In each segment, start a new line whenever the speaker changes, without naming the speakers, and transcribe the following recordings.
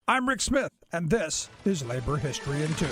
I'm Rick Smith, and this is Labor History in 2.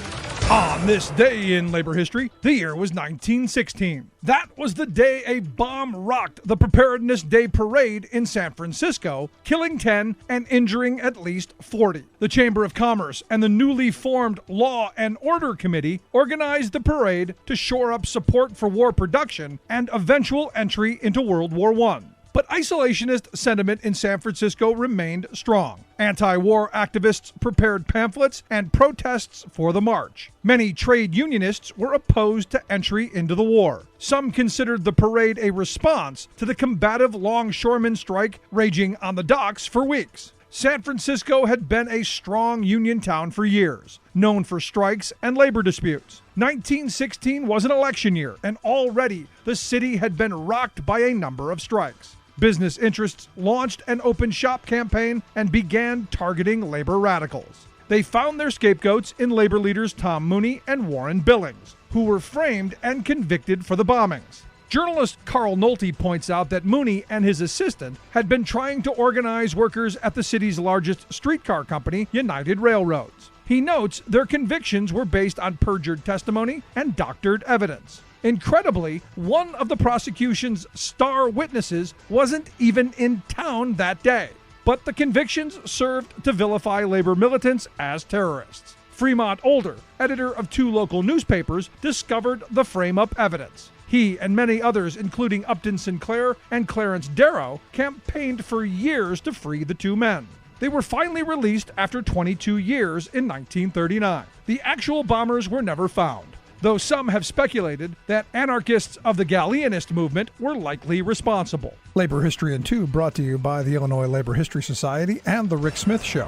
On this day in labor history, the year was 1916. That was the day a bomb rocked the Preparedness Day Parade in San Francisco, killing 10 and injuring at least 40. The Chamber of Commerce and the newly formed Law and Order Committee organized the parade to shore up support for war production and eventual entry into World War I. But isolationist sentiment in San Francisco remained strong. Anti-war activists prepared pamphlets and protests for the march. Many trade unionists were opposed to entry into the war. Some considered the parade a response to the combative longshoreman strike raging on the docks for weeks. San Francisco had been a strong union town for years, known for strikes and labor disputes. 1916 was an election year, and already the city had been rocked by a number of strikes. Business interests launched an open shop campaign and began targeting labor radicals. They found their scapegoats in labor leaders Tom Mooney and Warren Billings, who were framed and convicted for the bombings. Journalist Carl Nolte points out that Mooney and his assistant had been trying to organize workers at the city's largest streetcar company, United Railroads. He notes their convictions were based on perjured testimony and doctored evidence. Incredibly, one of the prosecution's star witnesses wasn't even in town that day. But the convictions served to vilify labor militants as terrorists. Fremont Older, editor of 2 local newspapers, discovered the frame-up evidence. He and many others, including Upton Sinclair and Clarence Darrow, campaigned for years to free the 2 men. They were finally released after 22 years in 1939. The actual bombers were never found, though some have speculated that anarchists of the Galleanist movement were likely responsible. Labor History in 2 brought to you by the Illinois Labor History Society and The Rick Smith Show.